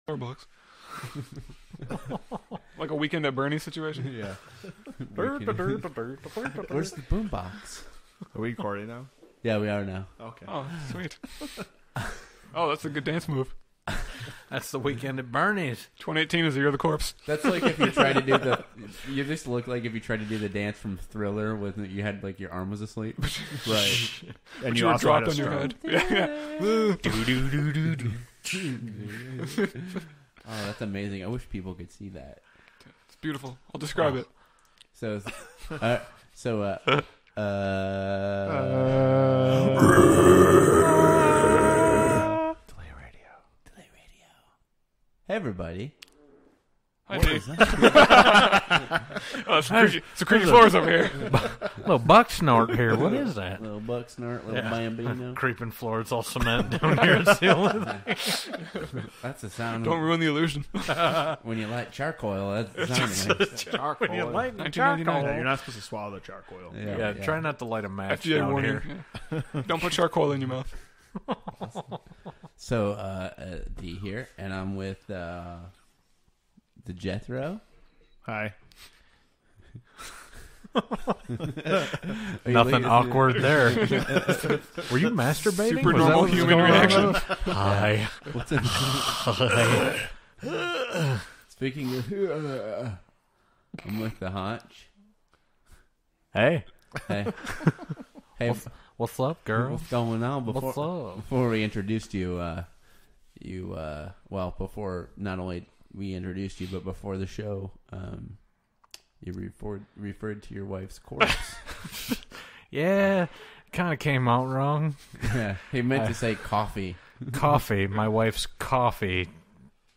Starbucks. Like a weekend at Bernie's situation. Yeah. Where's the boombox? Are we recording now? Yeah, we are now. Okay. Oh, sweet. Oh, that's a good dance move. That's the weekend at Bernie's. 2018 is the year of the corpse. That's like if you try to do the. You just look like if you tried to do the dance from Thriller with you had like your arm was asleep. Right. And But you were also dropped had a on your stroke. head. Oh, that's amazing! I wish people could see that. It's beautiful. I'll describe it. So, Delay radio. Hey, everybody. Hi, Dave. Oh, it's a creaky floors over here. Little buck snort here. What is that? Little buck snort, little bambino. Creeping floor. It's all cement down here at the ceiling. That's the sound. Don't ruin the illusion. When you light charcoal, that's the sound. Charcoal. When you light 1999. Yeah, you're not supposed to swallow the charcoal. Yeah, try not to light a match FDA down warning. here. Yeah. Don't put charcoal in your mouth. So, D here, and I'm with the Jethro. Hi. Nothing awkward there. Were you masturbating? Super Was that normal what was human going on? reaction. Hi. What's in Hi. Speaking of, I'm with the Honch. Hey. Hey, hey, What's up, girl? what's going on? What's up? Before we introduced you, before not only we introduced you, but before the show, you referred to your wife's corpse. Yeah, kind of came out wrong. Yeah, he meant to say coffee. Coffee, my wife's coffee.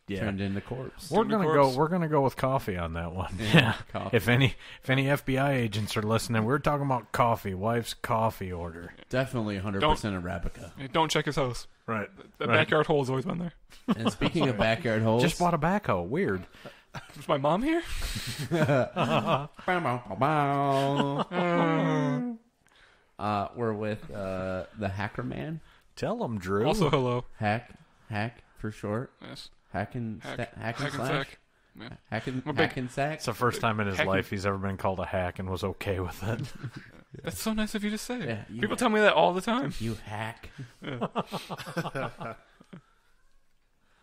Yeah, Turned into corpse. we're Turned to gonna corpse. go. We're gonna go with coffee on that one. Yeah. Coffee. If any FBI agents are listening, we're talking about coffee. Wife's coffee order. Definitely 100% Arabica. Hey, don't check his house. Right. That backyard hole has always been there. And speaking of backyard holes, Just bought a backhoe. Weird. Is my mom here? we're with the Hacker Man. Tell them, Drew. Also, hello. Hack for short. Yes. Hack and Hack slash. and sack. Yeah. Hack I'm a and sack. It's the first time in his Hacking. life he's ever been called a hack and was okay with it. That's so nice of you to say. Yeah, you People hack. tell me that all the time. You hack. Yeah.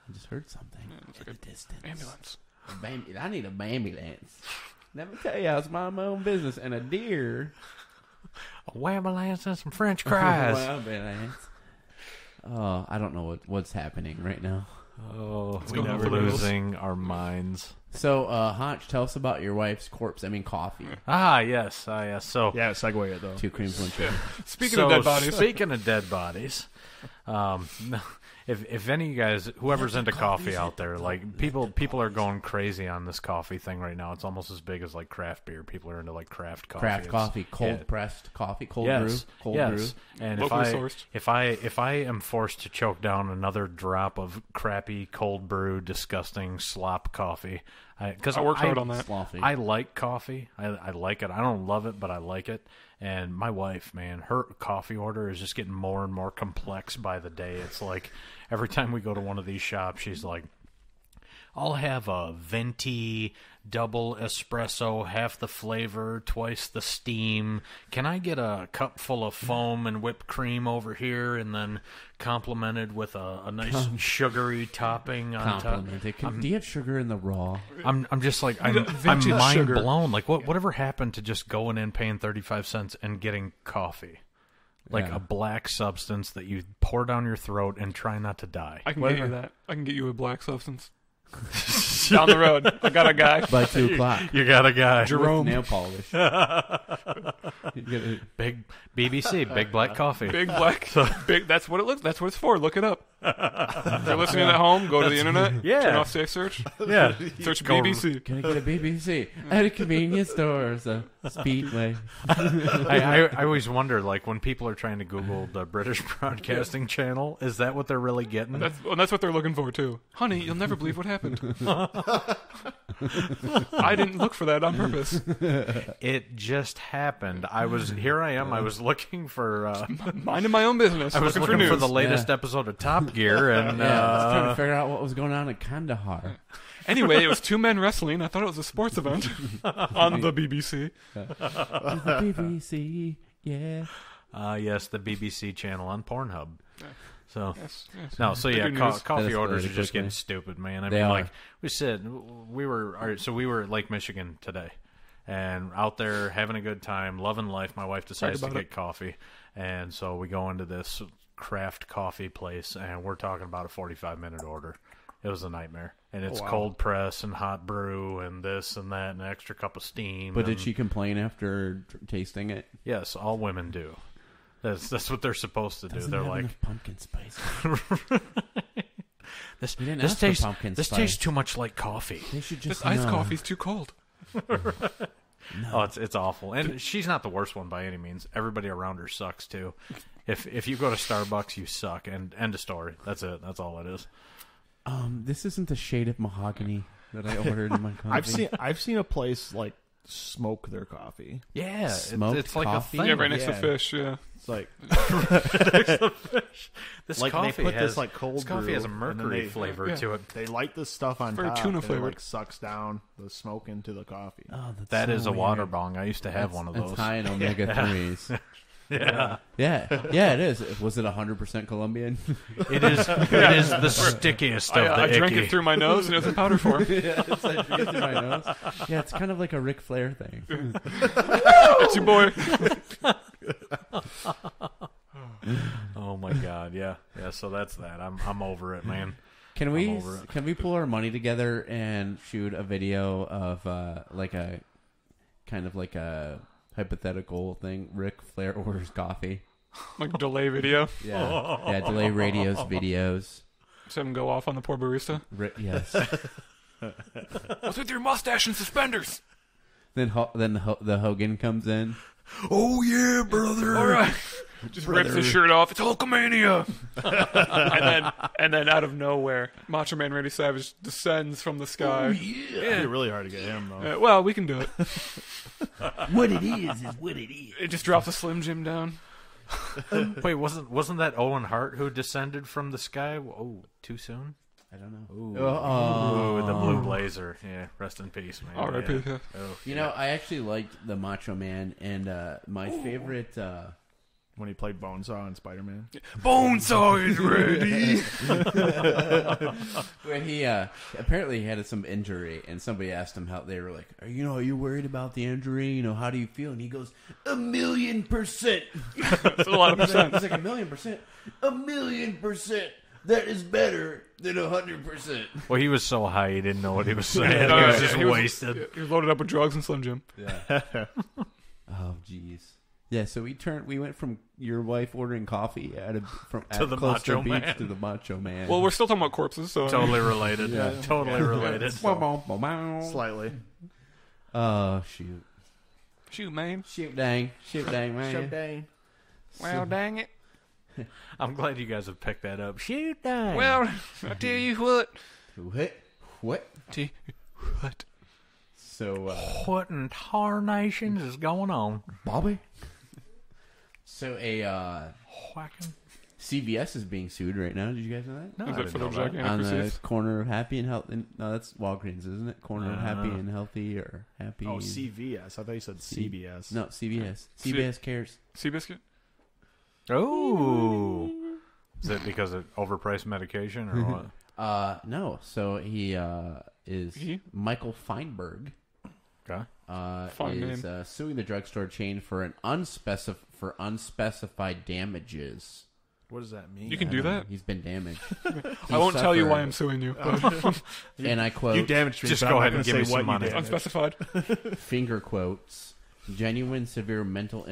I just heard something it's in like the distance. Ambulance. I need a ambulance. Let me tell you, it's my own business and a deer. A wham-a-lance and some French fries. Ambulance. Oh, I don't know what's happening right now. Oh, going we're off the rails. losing our minds. So, Honch, tell us about your wife's corpse. I mean, coffee. Yes. So, Yeah, segue it though. 2 creams, 1 sugar. Speaking of dead bodies. Speaking of dead bodies, if any of you guys, whoever's into coffee out there, like people are going crazy on this coffee thing right now. It's almost as big as like craft beer. People are into like craft coffee. Craft It's- coffee, cold yeah. pressed coffee, cold Yes, brew, cold brew. And Locally sourced. if I am forced to choke down another drop of crappy cold brew, disgusting slop coffee, because I worked hard on that. Sloppy. I like coffee. I like it. I don't love it, but I like it. And my wife, man, her coffee order is just getting more and more complex by the day. It's like every time we go to one of these shops, she's like, I'll have a venti double espresso, half the flavor, twice the steam. Can I get a cup full of foam and whipped cream over here, and then complemented with a nice sugary topping on top? Do you have sugar in the raw? I'm just like I'm Vintage mind sugar. blown. Like whatever happened to just going in, paying 35 cents, and getting coffee, like Yeah. a black substance that you pour down your throat and try not to die. I can get you that. I can get you a black substance. Down the road. I got a guy. By 2 o'clock. You got a guy, Jerome. With nail polish. You get a- big BBC, big black coffee. Big black. Big. That's what it looks. That's what it's for. Look it up. If you're listening at home, go to the internet. Yeah. Turn off safe search. Yeah, Search Go- BBC. Can I get a BBC? At a convenience store or a Speedway. I always wonder, like when people are trying to Google the British Broadcasting Channel, is that what they're really getting? That's what they're looking for too. Honey, you'll never believe what happened. I didn't look for that on purpose. It just happened. I was looking for. Minding my own business. I was looking looking for for news. the latest episode of Top Gear, and Yeah, I was trying to figure out what was going on in Kandahar. Anyway, it was two men wrestling. I thought it was a sports event on the BBC. The BBC, yeah. yes, the BBC channel on Pornhub. So Yes. no, so Good yeah, news. coffee That orders are escalated just quickly. getting stupid, man. I They mean, are. like we said, we were at Lake Michigan today, and out there having a good time, loving life. My wife decides to about get it. coffee, and so we go into this craft coffee place, and we're talking about a 45-minute order. It was a nightmare, and it's wow. cold press and hot brew and this and that and an extra cup of steam. But did and- she complain after tasting it? Yes, all women do. That's what they're supposed to do. Doesn't They're have like, enough pumpkin spice. this didn't this ask for tastes pumpkin this spice. tastes too much like coffee. They should just This iced know. coffee's too cold. Oh, it's awful. And she's not the worst one by any means. Everybody around her sucks too. If you go to Starbucks, you suck. And end of story. That's it. That's all it is. This isn't the shade of mahogany that I ordered in my coffee. I've seen a place like smoke their coffee. Yeah, Smoked it's like coffee? a thing. Yeah, right next to Yeah. fish, yeah. It's like This like coffee they put has this like cold this coffee brew, has a and then mercury they- flavor yeah. to it. They light this stuff on Very top. tuna and it, flavored. like sucks down the smoke into the coffee. Oh, that's That so is a weird. water bong. I used to have one of It's those. high in omega 3s. Yeah, Yeah, it is. Was it 100% Colombian? it is. It is the stickiest of the I drank icky. it through my nose and it was in powder form. Yeah, it's like, it gets in my nose. Yeah, it's kind of like a Ric Flair thing. It's your boy. Oh my god, yeah. So that's that. I'm over it, man. Can we I'm over it. can we pull our money together and shoot a video of like a kind of like a hypothetical thing? Ric Flair orders coffee. Like delay video. Yeah, delay radios, videos. Just have him go off on the poor barista. Yes. What's with your mustache and suspenders? Then the Hogan comes in. Oh yeah, brother. All right. Just rips his shirt off. It's Hulkamania. and then out of nowhere, Macho Man Randy Savage descends from the sky. It'd be really hard to get him though. Well, we can do it. What it is what it is. It just drops a Slim Jim down. Wait, wasn't that Owen Hart who descended from the sky? Oh, too soon. I don't know. Ooh, the blue blazer. Yeah, rest in peace, man. R.I.P. Yeah. Yeah. Oh, You know, I actually liked the Macho Man, and my favorite. When he played Bonesaw in Spider-Man. Bonesaw is ready. When he apparently he had some injury, and somebody asked him how they were like, are you worried about the injury? You know, how do you feel? And he goes, 1,000,000%. That's a lot of percent. It's like 1,000,000%. 1,000,000%. That is better than 100%. Well, he was so high he didn't know what he was saying. He Oh, was yeah, just he was- wasted. He was loaded up with drugs and Slim Jim. Yeah. Oh, jeez. Yeah, so we went from your wife ordering coffee To the Macho Beach Man. to the Macho Man. Well, we're still talking about corpses, so Totally related. Totally related. Slightly. Oh, shoot. shoot, man. Shoot dang, man. Well, dang it. I'm glad you guys have picked that up. Shoot, dang. Well, I tell you what. What? What? So, what in tarnations is going on? Bobby? So Whacking. CVS is being sued right now. Did you guys know that? No, Is I it didn't for know the that. gigantic On the receipts? corner of Happy and Healthy. No, that's Walgreens, isn't it? Corner of Happy and Healthy or Happy. Oh, CVS. I thought you said CBS. No, CVS. CVS cares. Seabiscuit? Oh. Is it because of overpriced medication or what? No. So he is He? Michael Feinberg. Okay. Fine Is suing the drugstore chain for unspecified damages. What does that mean? You can do that? He's been damaged. I won't tell you why I'm suffered, suing you. But And I quote, You damaged me. Just but go I'm ahead not and give gonna me say some what money. you damaged. unspecified. finger quotes, genuine severe mental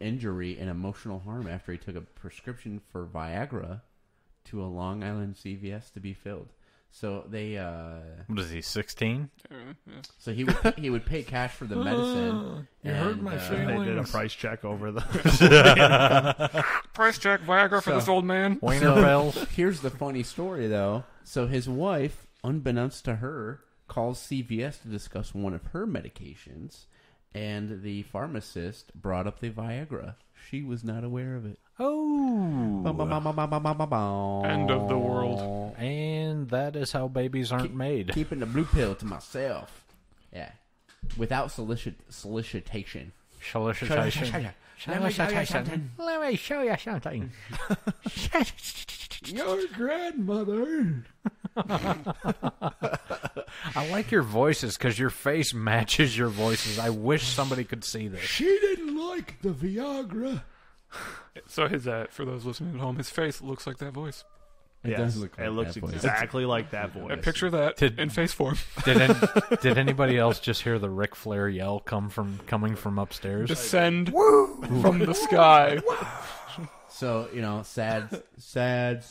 injury and emotional harm after he took a prescription for Viagra to a Long Island CVS to be filled. So they, What is he, 16? so he would pay cash for the medicine. You hurt and, my They did a feelings. price check over the. Price check Viagra for this old man. Wiener bells. Here's the funny story, though. So his wife, unbeknownst to her, calls CVS to discuss one of her medications, and the pharmacist brought up the Viagra. She was not aware of it. Oh. End of the world. And that is how babies aren't made. Keeping the blue pill to myself. Yeah. Without solicitation. Solicitation. Let me show you something. Let me show you something. Your grandmother. I like your voices because your face matches your voices. I wish somebody could see this. She didn't like the Viagra. So his for those listening at home, his face looks like that voice. It does look like it looks that voice. exactly like that voice. And picture that in face form. Did anybad else just hear the Ric Flair yell coming from upstairs? Descend from the sky. So, sad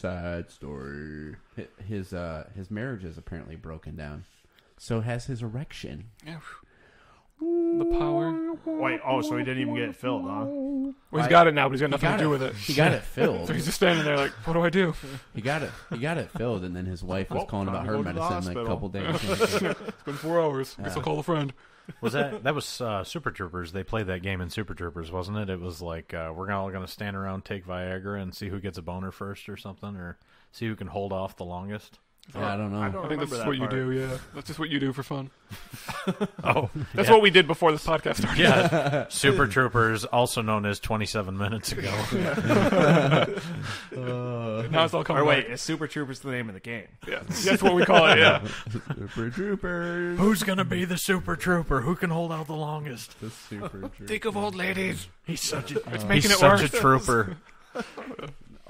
story. His marriage is apparently broken down. So has his erection. Yeah. The power. Wait, so he didn't even get it filled, huh? Well, he's got it now, but he's got nothing to do with it. He got it filled. So he's just standing there like, what do I do? He got it filled, and then his wife was calling about her go to the medicine like a couple days. It's been 4 hours. Guess I'll call a friend. That was Super Troopers? They played that game in Super Troopers, wasn't it? It was like we're all going to stand around, take Viagra, and see who gets a boner first or something, or see who can hold off the longest. Yeah, I don't know. I think that's what you do, yeah. That's just what you do for fun. Oh, that's what we did before this podcast started. Yeah, Super Troopers, also known as 27 minutes ago. Now it's all coming back. Is Super Troopers the name of the game? Yeah, that's what we call it, yeah. Super Troopers. Who's going to be the Super Trooper? Who can hold out the longest? The Super Troopers. Think of old ladies. He's such a trooper.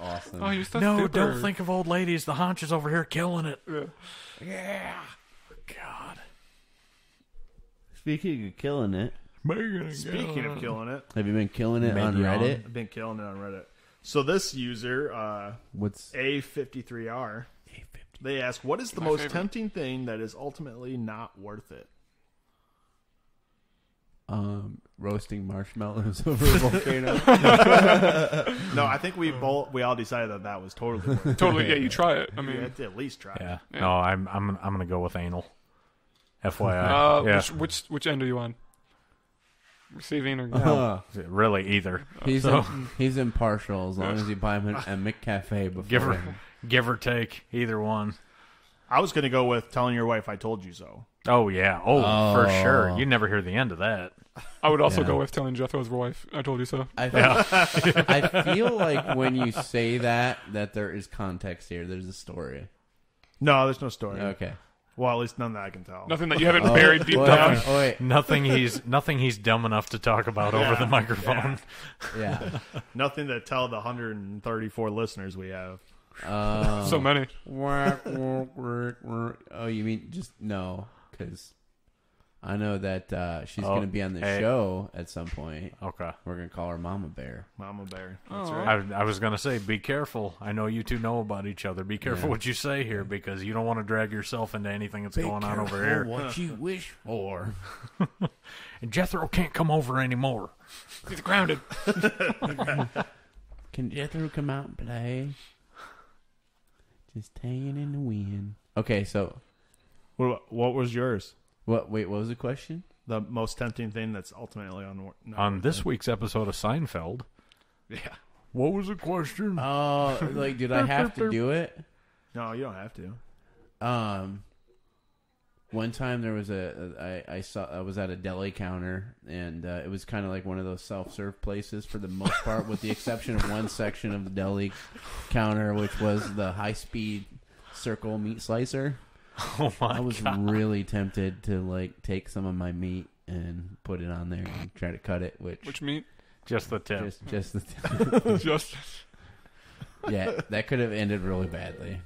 Awesome. Oh, you're so No, super. don't think of old ladies. The Honch is over here killing it. Yeah. God. Speaking of killing it, Speaking of killing it, have you been killing it on Reddit? I've been killing it on Reddit. So this user, What's A53R, they ask, what is the most tempting thing that is ultimately not worth it? Roasting marshmallows over a volcano. No, I think we all decided that was totally worth it. Totally, yeah, you try it. I You mean, have to at least try Yeah. it. No, I'm gonna go with anal. FYI. Yeah. which end are you on? Receiving or Really, either. He's impartial as long as you buy him a McCafe before. Give or take, either one. I was going to go with telling your wife I told you so. Oh yeah. Oh, for sure. You never hear the end of that. I would also go with telling Jethro's wife, I told you so. I feel like when you say that there is context here. There's a story. No, there's no story. Okay. Well, at least none that I can tell. Nothing that you haven't buried deep down. Oh, wait. Nothing he's dumb enough to talk about over the microphone. Yeah. Nothing to tell the 134 listeners we have. So many. Oh, you mean just no? Because I know that she's going to be on the show at some point. Okay. We're going to call her Mama Bear. Mama Bear. That's right. I was going to say, be careful. I know you two know about each other. Be careful what you say here because you don't want to drag yourself into anything that's going on over here. What you wish for. And Jethro can't come over anymore. He's grounded. Can Jethro come out and play? Just hanging in the wind. Okay, so What was yours? what was the question? The most tempting thing that's ultimately On this week's episode of Seinfeld. Yeah. What was the question? Oh, like did I have to do it? No, you don't have to. One time there was I was at a deli counter and it was kind of like one of those self-serve places for the most part, with the exception of one section of the deli counter, which was the high-speed circle meat slicer. Oh my! I was really tempted to like take some of my meat and put it on there and try to cut it. Which meat? Just the tip. Just the tip. Just. Yeah, that could have ended really badly.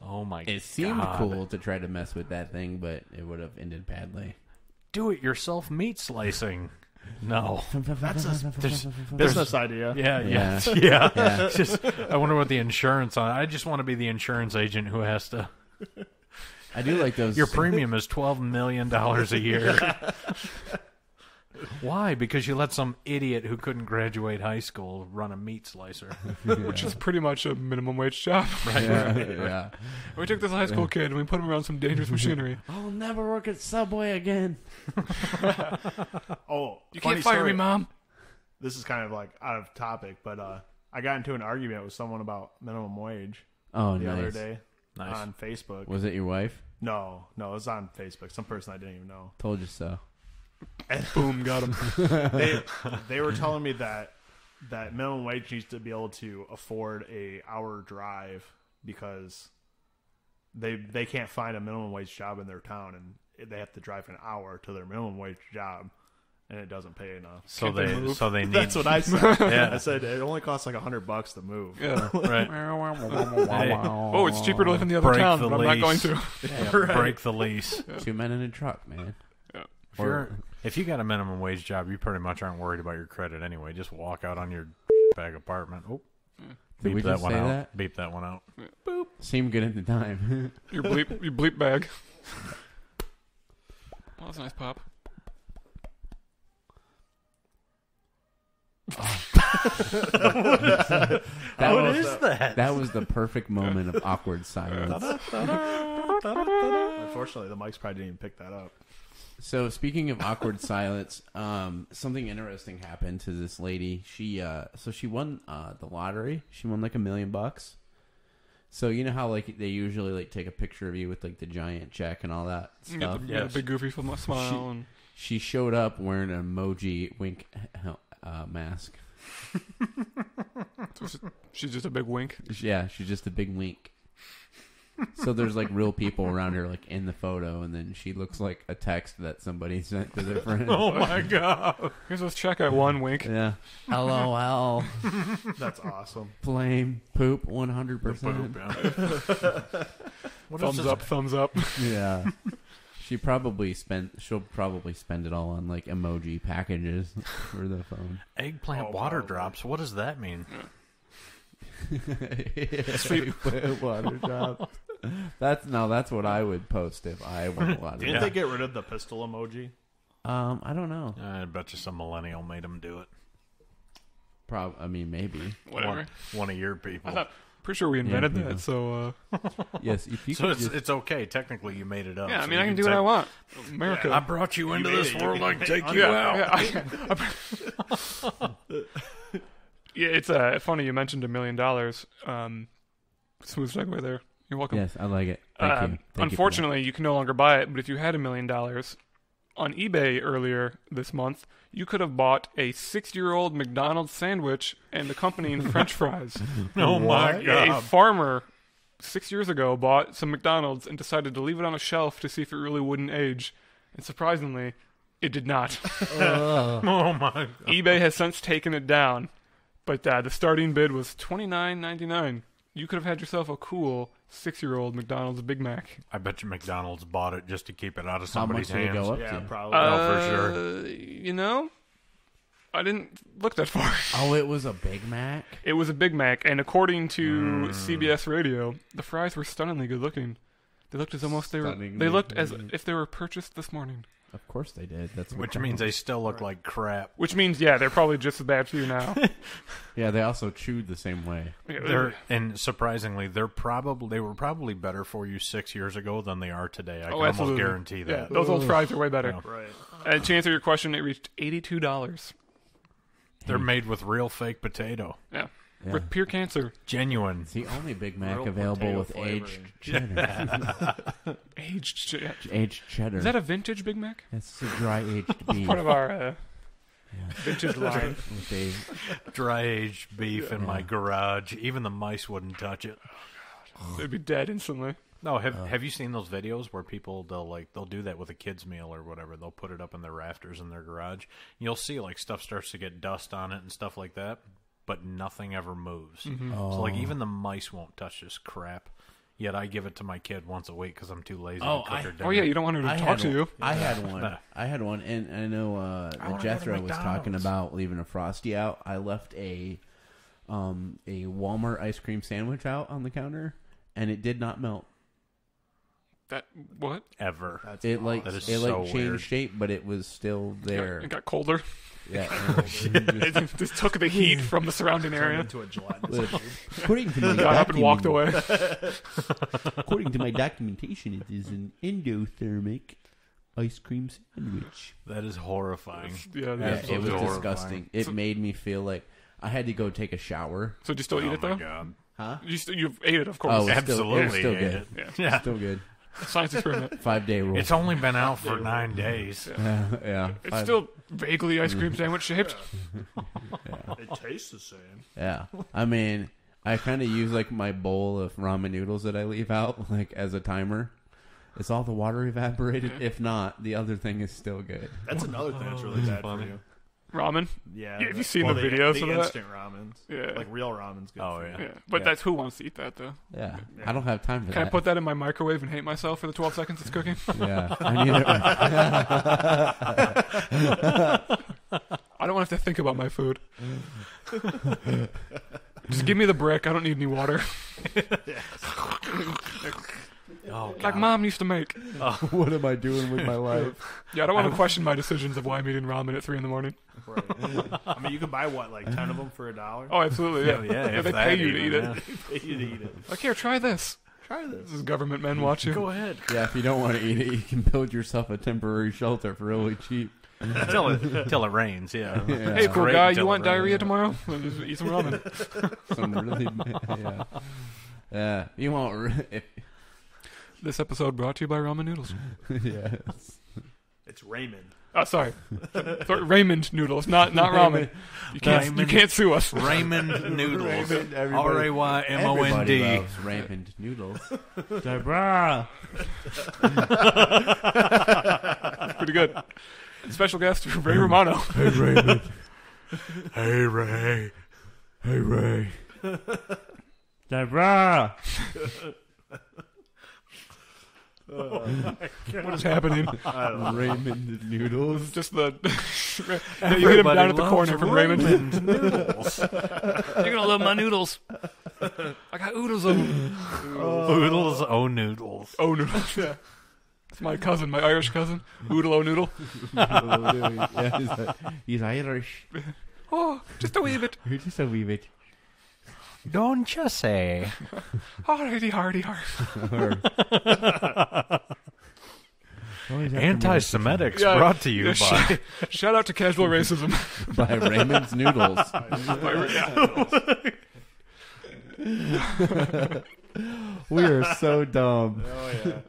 Oh my! It seemed cool to try to mess with that thing, but it would have ended badly. Do it yourself meat slicing. No, That's a business idea. Yeah. Just, I wonder what the insurance on. I just want to be the insurance agent who has to. I do like those. Your premium is $12 million a year. Why? Because you let some idiot who couldn't graduate high school run a meat slicer. Which is pretty much a minimum wage job. Right? Yeah. We took this high school kid and we put him around some dangerous machinery. I'll never work at Subway again. Oh, You funny can't fire story. me, Mom. This is kind of like out of topic, but I got into an argument with someone about minimum wage Oh, the other nice. day Nice. on Facebook. Was it your wife? No, it was on Facebook. Some person I didn't even know. Told you so. And Boom, got him. they were telling me that minimum wage needs to be able to afford a hour drive because they can't find a minimum wage job in their town, and they have to drive an hour to their minimum wage job, and it doesn't pay enough. So Can't they move? they need. That's what I said. Yeah. I said it only costs like $100 to move. Yeah. Right. Oh, it's cheaper to live in the other Break town, the but I'm not going lease. to. Yeah, break the lease. 2 men in a truck, man. If you got a minimum wage job, you pretty much aren't worried about your credit anyway. Just walk out on your bag apartment. Oh, Did we beep that just one say out. that? Beep that one out. Seemed good at the time. Your bleep bag. Oh, that's a nice pop. That was the perfect moment of awkward silence. Unfortunately, the mics probably didn't even pick that up. So speaking of awkward silence, something interesting happened to this lady. She won the lottery. She won like $1 million. So you know how like they usually like take a picture of you with like the giant check and all that stuff. Yeah, the big goofy smile. And She showed up wearing an emoji wink mask. she's just a big wink. Yeah, she's just a big wink. So there's like real people around her like in the photo, and then she looks like a text that somebody sent to their friend. Oh my god! Here's this check I won, wink. Yeah. LOL. That's awesome. Flame. Poop. 100%. Thumbs up. Yeah. She'll probably spend it all on like emoji packages for the phone. Eggplant water drops. What does that mean? Sweet. Water drop. That's what I would post if I won a lot of Didn't they get rid of the pistol emoji? I don't know. I bet you some millennial made them do it. I mean, maybe. Whatever. One of your people. Pretty sure we invented Yeah. that, so... Yes, if you So could just, it's okay. Technically, you made it up. yeah, I so mean, you I can do what I want. I America. brought you into made this it. You world. can I can take you Yeah, out. yeah, it's funny you mentioned $1 million. Smooth segue there. You're welcome. yes, I like it. Thank you. Thank you for that. Unfortunately, you can no longer buy it, but if you had $1 million on eBay earlier this month, you could have bought a 6-year-old McDonald's sandwich and accompanying French fries. Oh my A god! farmer 6 years ago bought some McDonald's and decided to leave it on a shelf to see if it really wouldn't age. And surprisingly, it did not. Oh my god! eBay has since taken it down, but the starting bid was $29.99. You could have had yourself a cool 6-year-old McDonald's Big Mac. I bet you McDonald's bought it just to keep it out of How much somebody's did it hands. go up Yeah, to? probably. for sure. You know, I didn't look that far. Oh, it was a Big Mac? It was a Big Mac, and according to CBS Radio, the fries were stunningly good looking. They looked as almost they looked as if they were purchased this morning. Of course they did. That's Which means they still look like crap. Which means, yeah, they're probably just as bad for you now. Yeah, they also chewed the same way. And surprisingly, they were probably better for you 6 years ago than they are today. I can almost absolutely. guarantee Yeah, that. those old fries are way better. Yeah. Right. To answer your question, it reached $82. They're made with real fake potato. Yeah. Yeah. With pure cancer. Genuine. It's the only Big Mac Real available potato with aged flavoring. cheddar. Aged Aged cheddar. Is that a vintage Big Mac? That's a dry aged beef. Part of our vintage line. With a- Dry aged beef in my garage. Even the mice wouldn't touch it. They'd be dead instantly. No, have you seen those videos where people they'll do that with a kid's meal or whatever? They'll put it up in their rafters in their garage. You'll see like stuff starts to get dust on it and stuff like that, but nothing ever moves. So like even the mice won't touch this crap. Yet I give it to my kid once a week because I'm too lazy to cook her dinner. Oh, yeah, you don't want her to talk to you. I had one, and I know wanna go to Jethro was talking McDonald's. about leaving a Frosty out. I left a Walmart ice cream sandwich out on the counter, and it did not melt. That what? ever. That's It like That is it so changed weird. shape, but it was still there. It got colder. Yeah. It just took the heat from the surrounding turned area. into a gelatinous cube. According to my Got up and walked away. According to my documentation, it is an endothermic ice cream sandwich. That is horrifying. Yeah, Yeah, that's it was horrifying. disgusting. It made me feel like I had to go take a shower. So do you still eat Oh it my though? god. Huh? You've ate it, of course. Oh, it was Absolutely. still ate good. it. Yeah. Yeah. Still good. Science experiment. 5-day rule. It's only been out for 9 days. yeah. It's still vaguely ice cream sandwich shaped. It tastes the same. Yeah. I mean, I kind of use like my bowl of ramen noodles that I leave out like as a timer. Is all the water evaporated? If not, the other thing is still good. That's another thing that's really bad funny. for you. Ramen. Yeah. Yeah, have you seen the videos the of that? instant ramens. Yeah. Like real ramen's good. Oh, for yeah. you. Yeah, but Yeah. that's who wants to eat that though. Yeah. I don't have time for Can I that. put that in my microwave and hate myself for the 12 seconds it's cooking? Yeah. I need it. I don't want to have to think about my food. Just give me the brick. I don't need any water. Oh, Like Mom used to make. What am I doing with my life? Yeah, I don't want to question my decisions of why I'm eating ramen at 3 a.m. Right. I mean, you could buy like 10 of them for $1. Oh, absolutely. Yeah, if they that pay you to even, eat yeah. it. Pay you to eat it. Like, here, try this. Try this. This is government men watching. Go ahead. Yeah, if you don't want to eat it, you can build yourself a temporary shelter for really cheap. Till it rains, yeah. Yeah. Hey, cool Great guy, until you want it rains. diarrhea tomorrow? Well, just eat some ramen. Some really, yeah. Yeah, you won't. If, This episode brought to you by ramen noodles. yes. It's Raymond. Oh, sorry. Raymond noodles, not ramen. You Raymond. can't sue us. Raymond noodles. Everybody RAYMOND. loves Raymond noodles. Deborah. Pretty good. Special guest, Ray Romano. Hey, Raymond. Hey, Ray. Hey, Ray. Deborah. What is happening? Raymond noodles. Just the... Yeah, you hit him down at the corner from Raymond. noodles. You're going to love my noodles. I got oodles of them. Oodles, oh noodles. Oh, noodles, yeah. It's my cousin, my Irish cousin. Oodle o noodle. Yeah, he's Irish. Oh, just a wee bit. He's just a wee bit. Don't you say? Hardy, hardy, hardy. Anti-Semitics Yeah, brought to you yeah, by... Shout out to casual racism. By Raymond's Noodles. We are so dumb. Oh, yeah.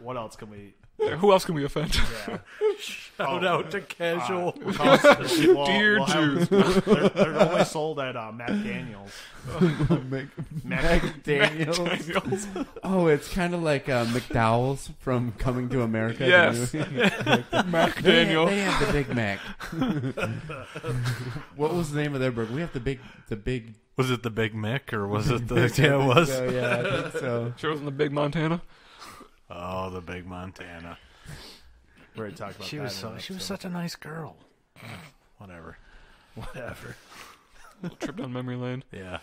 What else can we eat? Yeah, who else can we offend? Yeah. Shout out to casual. Dear Jews. They're only sold at McDaniels. McDaniels. Daniels. Oh, it's kind of like McDowell's from Coming to America. Yes. the movie. Daniel. They have the Big Mac. What was the name of their burger? We have the big. Was it the Big Mick or was it the... Yeah, it was. So, yeah, I think so. Sure wasn't the big Montana? Oh, the Big Montana. We already talked about She that. was such a nice girl. Whatever. Little trip down memory lane. Yeah.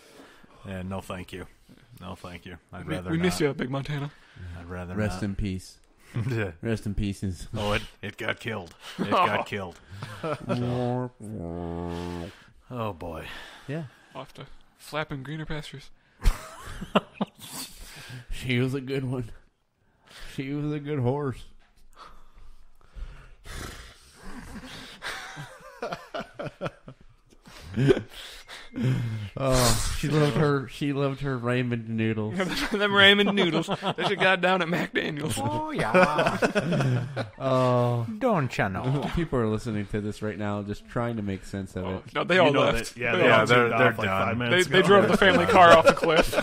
Yeah, no thank you. No thank you. I'd We rather miss not. you, Big Montana. I'd rather Rest not. in peace. Yeah. Rest in pieces. Oh, it got killed. It got killed. Yeah. Oh, boy. Off to flapping greener pastures. She was a good one. She was a good horse. Oh, she loved her Raymond noodles. Them ramen noodles that you got down at McDaniels. Oh, yeah. Oh, Don't you know? people are listening to this right now, just trying to make sense of it. No, they all left. That, yeah, They they all- all they're tuned off like done. 5 minutes They ago. drove the family car off the cliff.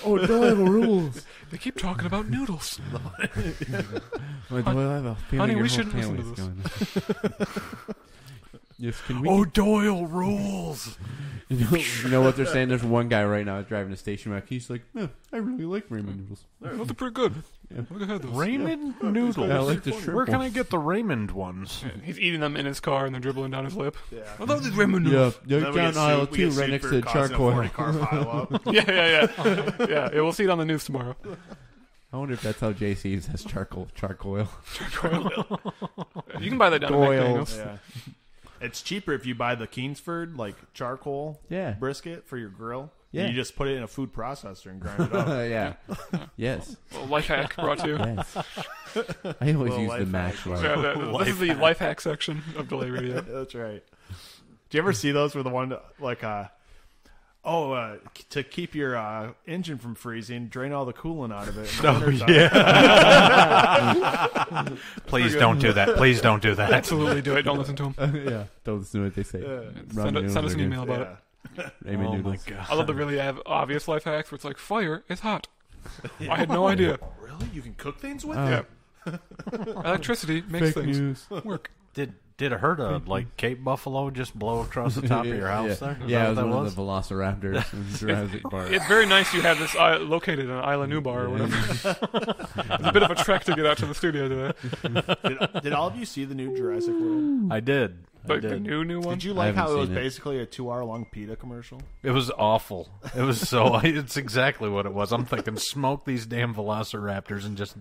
Oh, Doyle rules. They keep talking about noodles. Well, Doyle, I have a feeling honey, your we whole shouldn't listen to family's going. Yes, can we? Oh, Doyle rules. You know what they're saying? There's one guy right now driving a station wagon. He's like, "No, I really like Raymond noodles." Well, they're pretty good. Yeah. Look at those. Raymond noodles. I like the shrimp Where can I ones. get the Raymond ones? Yeah, he's eating them in his car and they're dribbling down his lip. Yeah. I love these ramen Yeah, noodles. they're Then we down get aisle sued- we 2, get right sued next for to the causing a charcoal. 40-car pileup. Yeah. Yeah, we'll see it on the news tomorrow. I wonder if that's how JC's has charcoal oil. You can buy that down at McDonald's. Yeah. It's cheaper if you buy the Kingsford charcoal brisket for your grill. Yeah. You just put it in a food processor and grind it up. Yeah. Yes. Well, life hack brought to you. Yes. I always use the life mash hack. one. This is the life hack section of Delay Radio. That's right. Do you ever see those where the one to keep your engine from freezing, drain all the coolant out of it. Please don't do that. Please don't do that. Absolutely do it. Don't listen to them. Yeah. Don't listen to what they say. Send us an email about it. Ramen Oh my noodles. god. I love the really obvious life hacks where it's like, fire is hot. I had no idea. Really? You can cook things with Yeah. it? Electricity makes Fake things news. work. Did it hurt Cape Buffalo just blow across the top of your house there? Is Yeah, that it what was one of the Velociraptors in Jurassic Park. It's very nice you have this located in Isla Nublar or whatever. It's a bit of a trek to get out to the studio today. Did all of you see the new Jurassic World? I did. Like the new one? Did you I like haven't how it was seen it. basically a 2-hour-long PETA commercial? It was awful. It was so. It's exactly what it was. I'm thinking, smoke these damn Velociraptors and just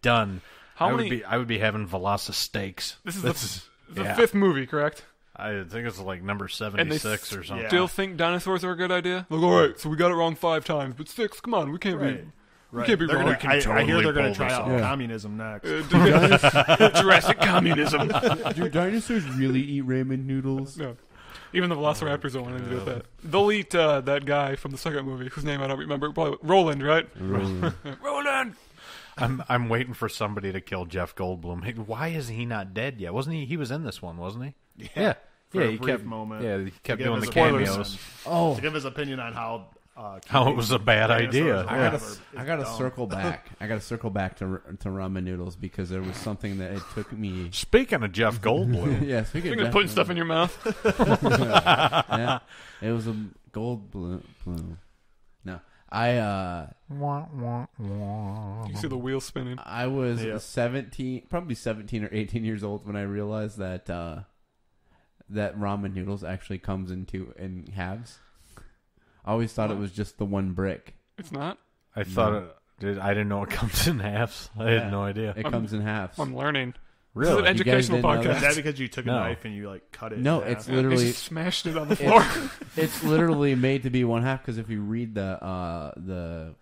done. How I many- would be having Velocisteaks. This is the yeah. fifth movie, correct? I think it's like number 76 or something. Still think dinosaurs are a good idea? Like, all right, so we got it wrong 5 times, but 6, come on, we can't be... We can't be They're wrong. gonna, I hear totally they're going pull to try this out off. communism next. Jurassic communism. Do dinosaurs really eat ramen noodles? No. Even the Velociraptors don't want anything to do with that. They'll eat that guy from the second movie, whose name I don't remember. Probably Roland, right? Roland! I'm waiting for somebody to kill Jeff Goldblum. Hey, why is he not dead yet? Wasn't he? He was in this one, wasn't he? Yeah. For a he brief kept moment. Yeah, he kept To give doing his the opinion cameos. Oh, To give his opinion on how How it was a bad idea. I gotta circle back. I gotta circle back to ramen noodles because there was something that it took me. Speaking of Jeff Goldblum, Yeah, speaking You're of putting stuff in your mouth. yeah, it was a gold bloom. No, You see the wheel spinning. I was 17, probably 17 or 18 years old when I realized that that ramen noodles actually comes in halves. I always thought it was just the one brick. It's not? I thought I didn't know it comes in halves. I had no idea. It comes in halves. I'm learning. Really? This is an educational You guys didn't know Is that podcast. because you took a No. knife and you cut it? No, in it's half? He literally just smashed it on the floor. it's literally made to be one half because if you read the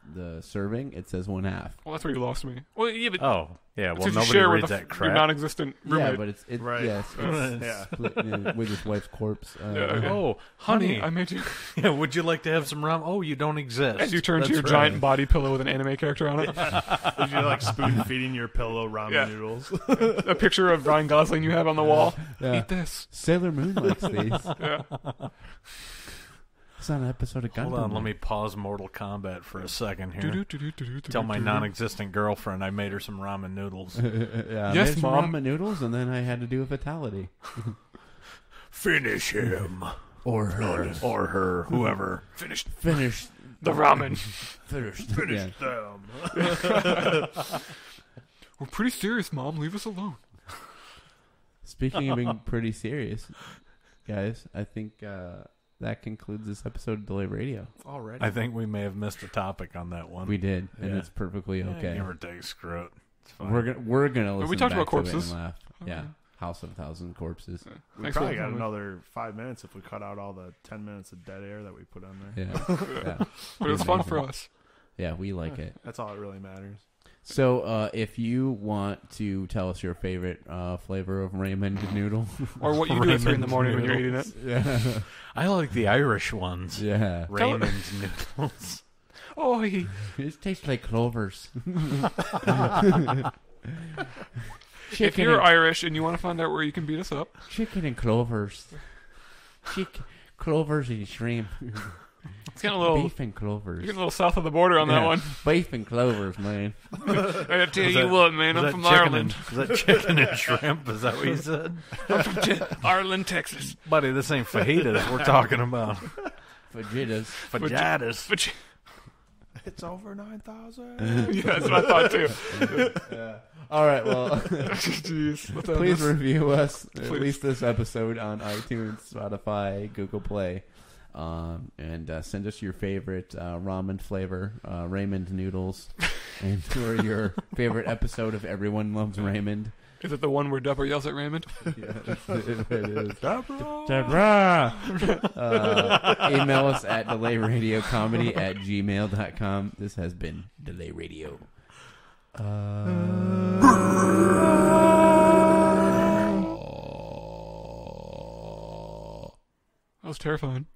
serving, it says one half. Well, that's where you lost me. Well, yeah, but Oh, yeah. Well, it's 'cause you nobody share reads with that your crap. non-existent roommate. Yeah, but it's Right. yes, it's Yeah. split, with his wife's corpse. Oh, Honey, honey, I made you. yeah, would you like to have some rum? Oh, you don't exist. As you turn to That's your right. giant body pillow with an anime character on it. Did you spoon feeding your pillow ramen Yeah. noodles? A picture of Ryan Gosling you have on the wall. Yeah. Eat this. Sailor Moon likes these. Yeah. It's not an episode of Gundam. Hold on, let me pause Mortal Kombat for a second here. Tell my non. non-existent girlfriend I made her some ramen noodles. Yeah, I Yes, made some Mom. ramen noodles, and then I had to do a fatality. Finish him. Or her. Or her, whoever. Finished Finish. the ramen. Finished. Finish Yeah. them. We're pretty serious, Mom. Leave us alone. Speaking of being pretty serious, guys, I think that concludes this episode of Delay Radio. Already. I think we may have missed a topic on that one. We did, and Yeah. it's perfectly okay. Give or take, screw it. It's fine. We're gonna listen we talked back about to it corpses. and laugh. Yeah, Okay. House of a Thousand Corpses. We Thanks probably for got coming. another 5 minutes if we cut out all the 10 minutes of dead air that we put on there. Yeah, But it's fun for us. yeah, we like it. That's all that really matters. So, if you want to tell us your favorite flavor of ramen noodle, Or what you do at 3 in the Ramen morning when you're eating it. yeah, I like the Irish ones. yeah, Raymond's noodles. Oh, it tastes like clovers. if you're Irish and you want to find out where you can beat us up, Chicken and clovers. Clovers and shrimp. it's getting a little, Beef and clovers. you're getting a little south of the border on that Yeah. one. Beef and clovers, man. I tell Was you that- what, man, I'm Is from that chicken Ireland. and- is that chicken and shrimp? Is that what you said? I'm from Ireland, Texas. Buddy, this ain't fajitas we're talking about. Fajitas. Fajitas. But It's over 9,000. yeah, that's what I thought too. All right, well, Jeez. Let's end please this. review us, at Please. least this episode, on iTunes, Spotify, Google Play. And send us your favorite ramen flavor, Raymond noodles. And for your favorite episode of Everyone Loves Raymond. Is it the one where Deborah yells at Raymond? Yes, it is. Deborah! Deborah! Email us at delayradiocomedy@gmail.com. This has been Delay Radio. That was terrifying.